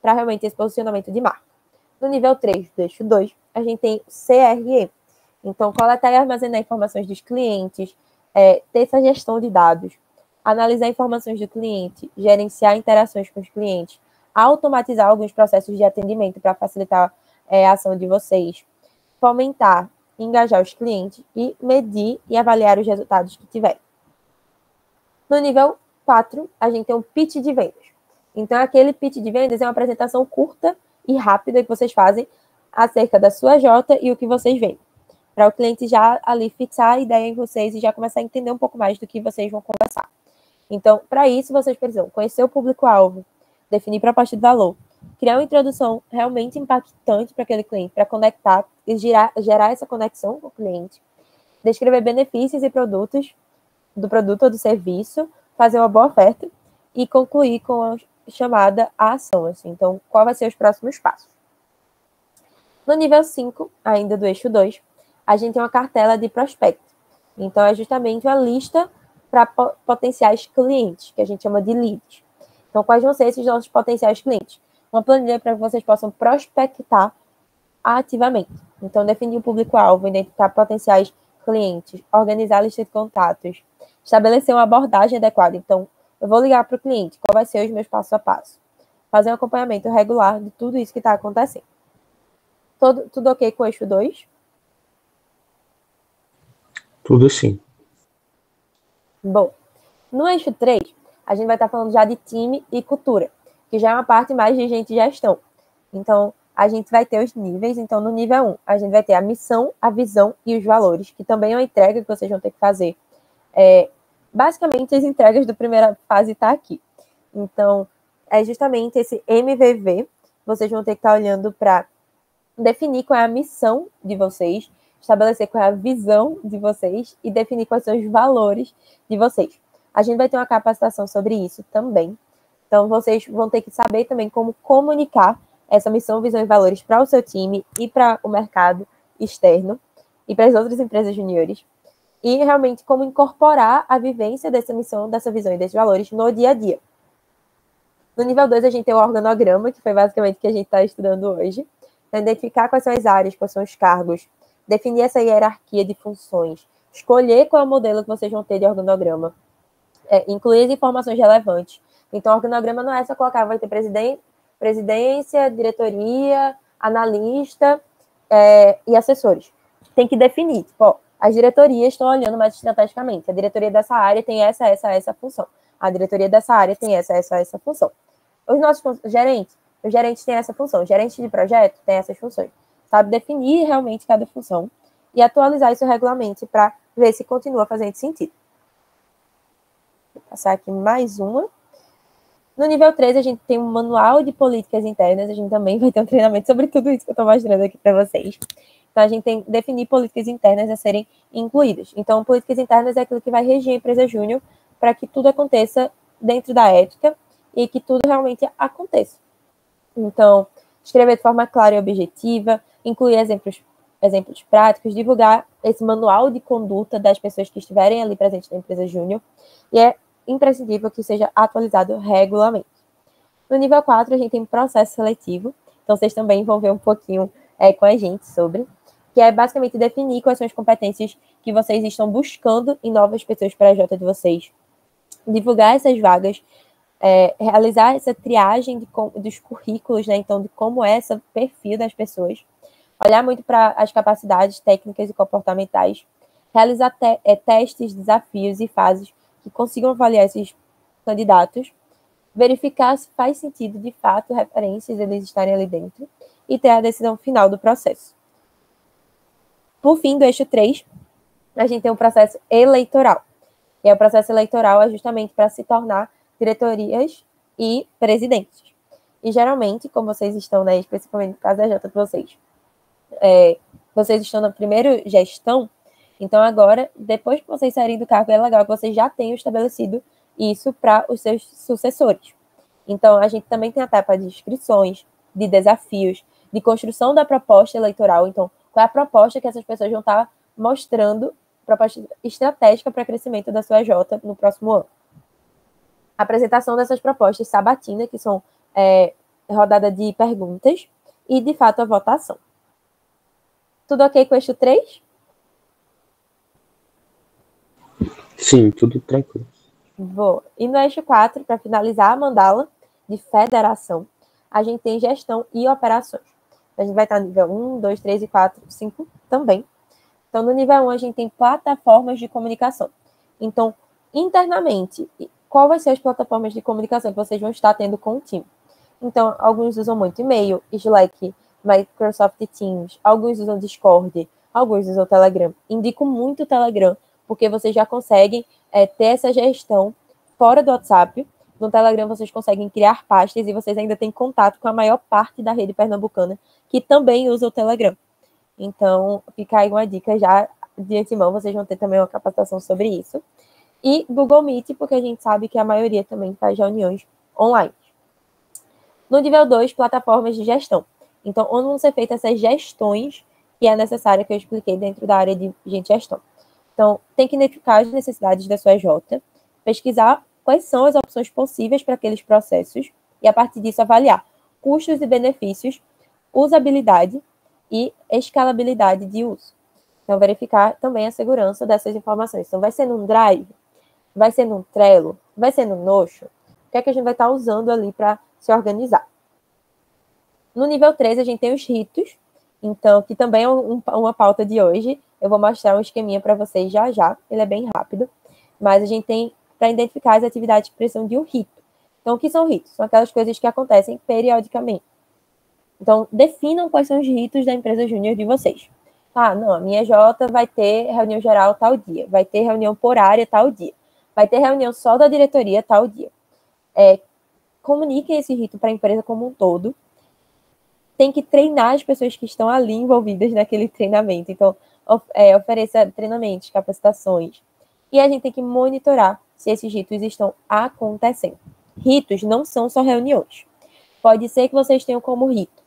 para realmente esse posicionamento de marca. No nível 3, do eixo 2, a gente tem CRM. Então, coletar e armazenar informações dos clientes, ter essa gestão de dados, analisar informações do cliente, gerenciar interações com os clientes, automatizar alguns processos de atendimento para facilitar a ação de vocês, fomentar, engajar os clientes e medir e avaliar os resultados que tiverem. No nível 4, a gente tem um pitch de vendas. Então, aquele pitch de vendas é uma apresentação curta e rápida que vocês fazem acerca da sua Jota e o que vocês vendem, para o cliente já ali fixar a ideia em vocês e já começar a entender um pouco mais do que vocês vão conversar. Então, para isso, vocês precisam conhecer o público-alvo, definir proposta de valor, criar uma introdução realmente impactante para aquele cliente, para conectar e gerar essa conexão com o cliente, descrever benefícios e produtos do produto ou do serviço, fazer uma boa oferta e concluir com a chamada à ação. Assim. Então, qual vai ser os próximos passos? No nível 5, ainda do eixo 2, a gente tem uma cartela de prospecto. Então, é justamente uma lista para potenciais clientes, que a gente chama de leads. Então, quais vão ser esses nossos potenciais clientes? Uma planilha para que vocês possam prospectar ativamente. Então, definir o público-alvo, identificar potenciais clientes, organizar a lista de contatos, estabelecer uma abordagem adequada. Então, eu vou ligar para o cliente, qual vai ser os meus passo a passo? Fazer um acompanhamento regular de tudo isso que está acontecendo. Tudo ok com o eixo 2? Tudo sim. Bom, no eixo 3, a gente vai estar falando já de time e cultura, que já é uma parte mais de gente de gestão. Então, a gente vai ter os níveis. Então, no nível 1, a gente vai ter a missão, a visão e os valores, que também é uma entrega que vocês vão ter que fazer. Basicamente, as entregas da primeira fase estão aqui. Então, é justamente esse MVV. Vocês vão ter que estar olhando para definir qual é a missão de vocês, estabelecer qual é a visão de vocês e definir quais são os valores de vocês. A gente vai ter uma capacitação sobre isso também. Então, vocês vão ter que saber também como comunicar essa missão, visão e valores para o seu time e para o mercado externo e para as outras empresas juniores. E realmente como incorporar a vivência dessa missão, dessa visão e desses valores no dia a dia. No nível 2, a gente tem o organograma, que foi basicamente o que a gente está estudando hoje. Então, identificar quais são as áreas, quais são os cargos, definir essa hierarquia de funções, escolher qual é o modelo que vocês vão ter de organograma, incluir as informações relevantes. Então, o organograma não é só colocar, vai ter presidência, diretoria, analista e assessores. Tem que definir, as diretorias estão olhando mais estrategicamente. A diretoria dessa área tem essa função. A diretoria dessa área tem essa função. Os nossos gerentes têm essa função. O gerente de projeto tem essas funções. Sabe definir realmente cada função e atualizar isso regularmente para ver se continua fazendo sentido. Vou passar aqui mais uma. No nível 3, a gente tem um manual de políticas internas. A gente também vai ter um treinamento sobre tudo isso que eu estou mostrando aqui para vocês. Então, a gente tem que definir políticas internas a serem incluídas. Então, políticas internas é aquilo que vai reger a empresa júnior para que tudo aconteça dentro da ética e que tudo realmente aconteça. Então, escrever de forma clara e objetiva, incluir exemplos práticos, divulgar esse manual de conduta das pessoas que estiverem ali presentes na empresa júnior. E é imprescindível que seja atualizado regularmente. No nível 4, a gente tem processo seletivo. Então, vocês também vão ver um pouquinho com a gente sobre, que é basicamente definir quais são as competências que vocês estão buscando em novas pessoas para a Jota de vocês, divulgar essas vagas, realizar essa triagem dos currículos, né? Então, de como é esse perfil das pessoas, olhar muito para as capacidades técnicas e comportamentais, realizar testes, desafios e fases que consigam avaliar esses candidatos, verificar se faz sentido, de fato, referências eles estarem ali dentro e ter a decisão final do processo. Por fim, do eixo 3, a gente tem um processo eleitoral. E o processo eleitoral é justamente para se tornar diretorias e presidentes. E, geralmente, como vocês estão, né, especificamente no caso da Jota de vocês, vocês estão na primeira gestão, então agora, depois que vocês saírem do cargo, é legal que vocês já tenham estabelecido isso para os seus sucessores. Então, a gente também tem a etapa de inscrições, de desafios, de construção da proposta eleitoral. Então, qual é a proposta que essas pessoas vão estar mostrando, proposta estratégica para o crescimento da sua Jota no próximo ano. A apresentação dessas propostas sabatina, que são rodada de perguntas, e, de fato, a votação. Tudo ok com o eixo 3? Sim, tudo tranquilo. Boa. E no eixo 4, para finalizar a mandala de federação, a gente tem gestão e operações. A gente vai estar no nível 1, 2, 3 e 4, 5 também. Então, no nível 1, a gente tem plataformas de comunicação. Então, internamente, qual vai ser as plataformas de comunicação que vocês vão estar tendo com o time? Então, alguns usam muito e-mail, Slack, Microsoft Teams, alguns usam Discord, alguns usam Telegram. Indico muito o Telegram, porque vocês já conseguem ter essa gestão fora do WhatsApp, no Telegram vocês conseguem criar pastas e vocês ainda têm contato com a maior parte da rede pernambucana, que também usa o Telegram. Então, fica aí uma dica já de antemão, vocês vão ter também uma capacitação sobre isso. E Google Meet, porque a gente sabe que a maioria também faz reuniões online. No nível 2, plataformas de gestão. Então, onde vão ser feitas essas gestões que é necessária, que eu expliquei dentro da área de gestão. Então, tem que identificar as necessidades da sua J, pesquisar quais são as opções possíveis para aqueles processos e, a partir disso, avaliar custos e benefícios, usabilidade e escalabilidade de uso. Então, verificar também a segurança dessas informações. Então, vai ser num Drive? Vai ser num Trello? Vai ser no Notion? O que é que a gente vai estar usando ali para se organizar? No nível 3, a gente tem os ritos, então, que também é uma pauta de hoje. Eu vou mostrar um esqueminha para vocês já já, ele é bem rápido, mas a gente tem para identificar as atividades que precisam de um rito. Então, o que são ritos? São aquelas coisas que acontecem periodicamente. Então, definam quais são os ritos da empresa júnior de vocês. Ah, não, a minha J vai ter reunião geral tal dia, vai ter reunião por área tal dia, vai ter reunião só da diretoria tal dia. Comuniquem esse rito para a empresa como um todo. Tem que treinar as pessoas que estão ali envolvidas naquele treinamento. Então, ofereça treinamentos, capacitações. E a gente tem que monitorar se esses ritos estão acontecendo. Ritos não são só reuniões. Pode ser que vocês tenham como rito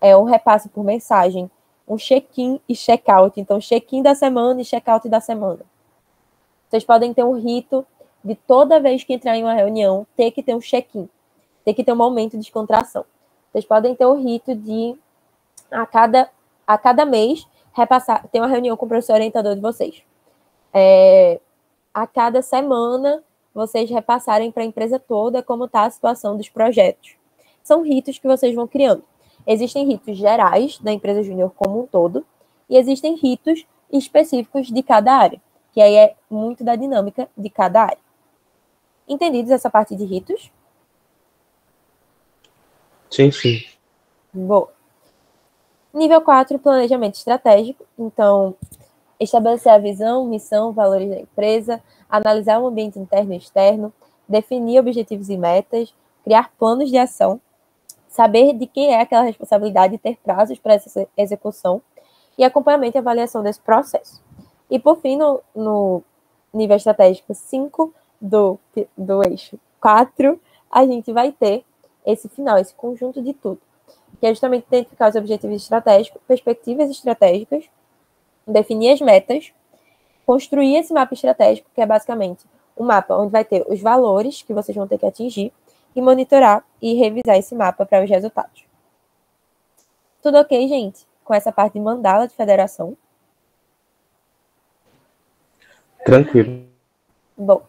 um repasse por mensagem, um check-in e check-out. Então, check-in da semana e check-out da semana. Vocês podem ter um rito de toda vez que entrar em uma reunião, ter que ter um check-in, ter que ter um momento de descontração. Vocês podem ter o rito de, a cada mês, repassar, ter uma reunião com o professor orientador de vocês. A cada semana, vocês repassarem para a empresa toda como está a situação dos projetos. São ritos que vocês vão criando. Existem ritos gerais da empresa júnior como um todo, e existem ritos específicos de cada área, que aí é muito da dinâmica de cada área. Entendidos essa parte de ritos? Sim, sim. Boa. Nível 4, planejamento estratégico. Então, estabelecer a visão, missão, valores da empresa, analisar o ambiente interno e externo, definir objetivos e metas, criar planos de ação, saber de quem é aquela responsabilidade e ter prazos para essa execução, e acompanhamento e avaliação desse processo. E, por fim, no nível estratégico 5 do eixo 4, a gente vai ter esse final, esse conjunto de tudo, que é justamente identificar os objetivos estratégicos, perspectivas estratégicas, definir as metas, construir esse mapa estratégico, que é basicamente um mapa onde vai ter os valores que vocês vão ter que atingir, e monitorar e revisar esse mapa para os resultados. Tudo ok, gente? Com essa parte de mandala de federação? Tranquilo. Bom,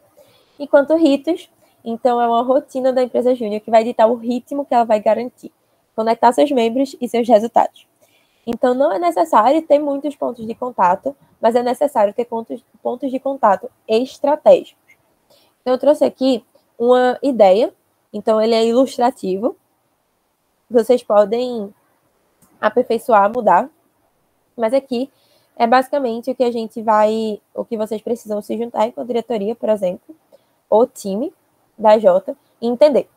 enquanto ritos, então é uma rotina da empresa júnior que vai ditar o ritmo que ela vai garantir, conectar seus membros e seus resultados. Então, não é necessário ter muitos pontos de contato, mas é necessário ter pontos de contato estratégicos. Então, eu trouxe aqui uma ideia, então ele é ilustrativo. Vocês podem aperfeiçoar, mudar, mas aqui é basicamente o que vocês precisam se juntar com a diretoria, por exemplo, ou time da J, e entender.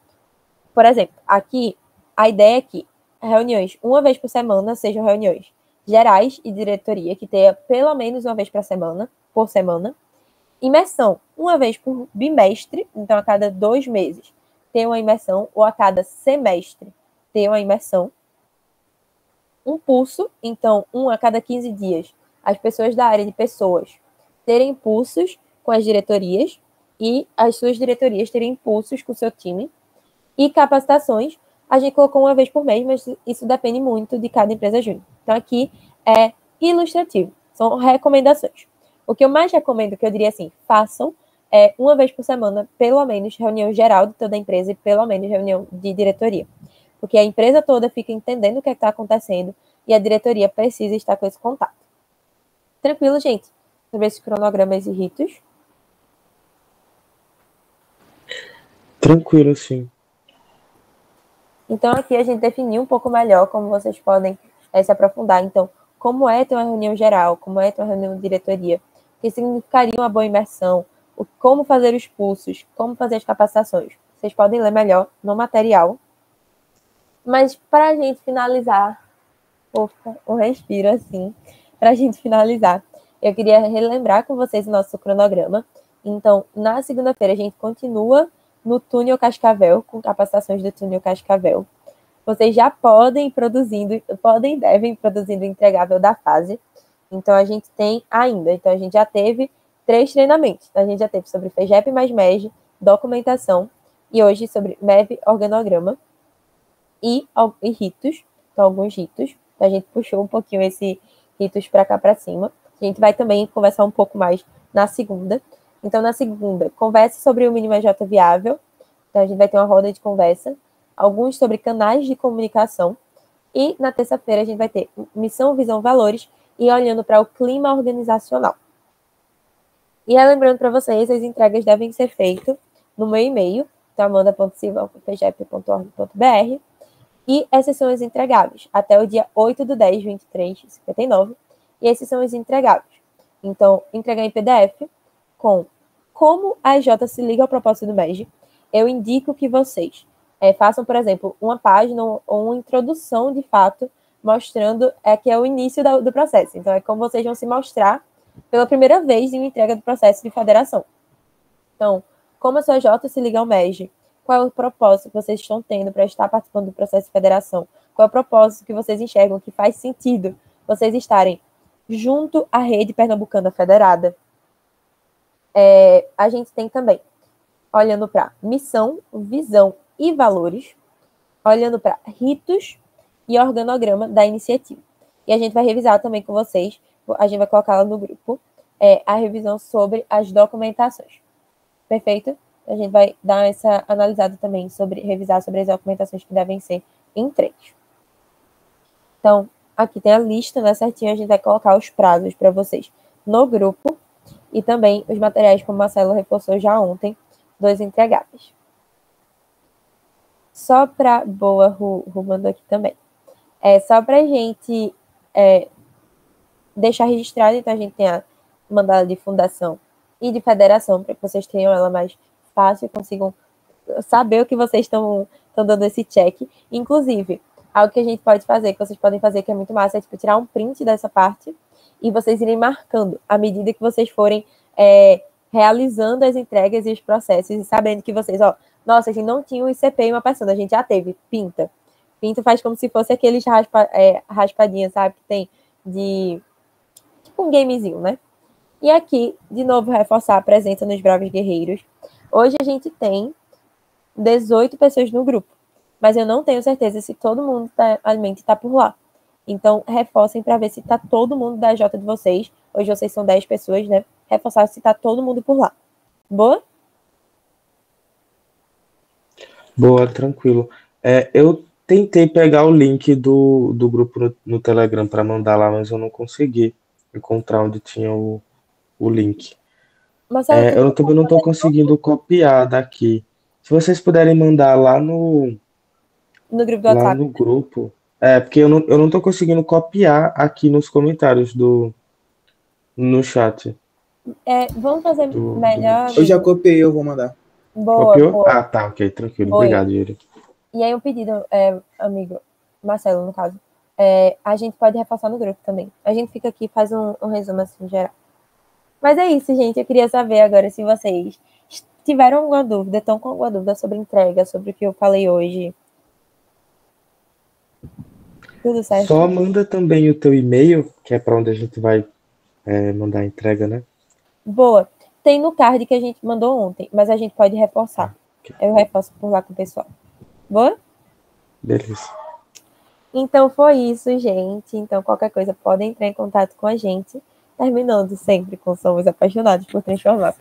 Por exemplo, aqui, a ideia é que reuniões uma vez por semana sejam reuniões gerais e diretoria, que tenha pelo menos uma vez por semana. Imersão, uma vez por bimestre, então a cada 2 meses ter uma imersão, ou a cada semestre ter uma imersão. Um pulso, então, a cada 15 dias, as pessoas da área de pessoas terem pulsos com as diretorias e as suas diretorias terem pulsos com o seu time. E capacitações, a gente colocou uma vez por mês, mas isso depende muito de cada empresa júnior. Então, aqui é ilustrativo, são recomendações. O que eu mais recomendo, que eu diria assim, façam uma vez por semana, pelo menos, reunião geral de toda a empresa e pelo menos reunião de diretoria. Porque a empresa toda fica entendendo o que está acontecendo e a diretoria precisa estar com esse contato. Tranquilo, gente? Sobre esses cronogramas e ritos? Tranquilo, sim. Então, aqui a gente definiu um pouco melhor como vocês podem se aprofundar. Então, como é ter uma reunião geral, como é ter uma reunião de diretoria, o que significaria uma boa imersão, como fazer os cursos, como fazer as capacitações. Vocês podem ler melhor no material. Mas para a gente finalizar, um respiro assim, para a gente finalizar, eu queria relembrar com vocês o nosso cronograma. Então, na segunda-feira, a gente continua no Túnel Cascavel, com capacitações do Túnel Cascavel. Vocês já podem e devem produzindo o entregável da fase. Então, a gente tem ainda. Então, a gente já teve 3 treinamentos. Então, a gente já teve sobre FEGEP mais MEG, documentação, e hoje sobre MEV, organograma e ritos. Então, alguns ritos. Então, a gente puxou um pouquinho esse ritos para cá para cima. A gente vai também conversar um pouco mais na segunda. Então, na segunda, conversa sobre o mínimo EJ viável. Então, a gente vai ter uma roda de conversa. Alguns sobre canais de comunicação. E na terça-feira, a gente vai ter missão, visão, valores e olhando para o clima organizacional. E lembrando para vocês, as entregas devem ser feitas no meu e-mail, então amanda.silva.pgep.org.br. E essas são as entregáveis, até o dia 8/10/23/59. E esses são os entregáveis. Então, entregar em PDF com como a EJ se liga ao propósito do MEG. Eu indico que vocês façam, por exemplo, uma página ou uma introdução, de fato, mostrando que é o início do processo. Então, é como vocês vão se mostrar pela primeira vez em uma entrega do processo de federação. Então, como a sua EJ se liga ao MEG? Qual é o propósito que vocês estão tendo para estar participando do processo de federação? Qual é o propósito que vocês enxergam que faz sentido vocês estarem junto à rede pernambucana federada? A gente tem também, olhando para missão, visão e valores, olhando para ritos e organograma da iniciativa. E a gente vai revisar também com vocês, a gente vai colocar lá no grupo, a revisão sobre as documentações. Perfeito? A gente vai dar essa analisada também, revisar sobre as documentações que devem ser entregues. Então, aqui tem a lista, né, certinho, a gente vai colocar os prazos para vocês no grupo e também os materiais, como o Marcelo reforçou já ontem, 2 entregáveis. Só para... Boa, Ru mandou aqui também. Só para a gente deixar registrado, então a gente tem a mandala de fundação e de federação, para que vocês tenham ela mais fácil e consigam saber o que vocês estão dando esse check. Inclusive, algo que a gente pode fazer, que vocês podem fazer, que é muito massa, é tipo, tirar um print dessa parte e vocês irem marcando à medida que vocês forem realizando as entregas e os processos e sabendo que vocês, nossa, a gente não tinha um ICP e uma passando, a gente já teve, pinta. Pinta faz como se fosse aqueles raspadinhas, sabe, que tem de tipo um gamezinho, né? E aqui, de novo, reforçar a presença nos Bravos Guerreiros. Hoje a gente tem 18 pessoas no grupo, mas eu não tenho certeza se todo mundo está por lá. Então, reforcem para ver se está todo mundo da J de vocês. Hoje vocês são 10 pessoas, né? Reforçar se está todo mundo por lá. Boa? Boa, tranquilo. Eu tentei pegar o link do grupo no Telegram para mandar lá, mas eu não consegui encontrar onde tinha o link. Marcelo, Eu também não estou conseguindo copiar daqui. Se vocês puderem mandar lá no grupo do WhatsApp. no grupo. Porque eu não estou conseguindo copiar aqui nos comentários no chat. Vamos fazer melhor. Eu já copiei, eu vou mandar. Boa, Copiou? boa. Ah, tá, ok, tranquilo. Boa. Obrigado, Yuri. E aí um pedido, amigo Marcelo, no caso. A gente pode reforçar no grupo também. A gente fica aqui e faz um resumo assim, geral. Mas é isso, gente. Eu queria saber agora se vocês tiveram alguma dúvida, estão com alguma dúvida sobre entrega, sobre o que eu falei hoje. Tudo certo? Só manda também o teu e-mail, que é para onde a gente vai mandar a entrega, né? Boa. Tem no card que a gente mandou ontem, mas a gente pode reforçar. Eu reforço por lá com o pessoal. Boa? Beleza. Então foi isso, gente. Então qualquer coisa podem entrar em contato com a gente. Terminando sempre com Somos Apaixonados por Transformar.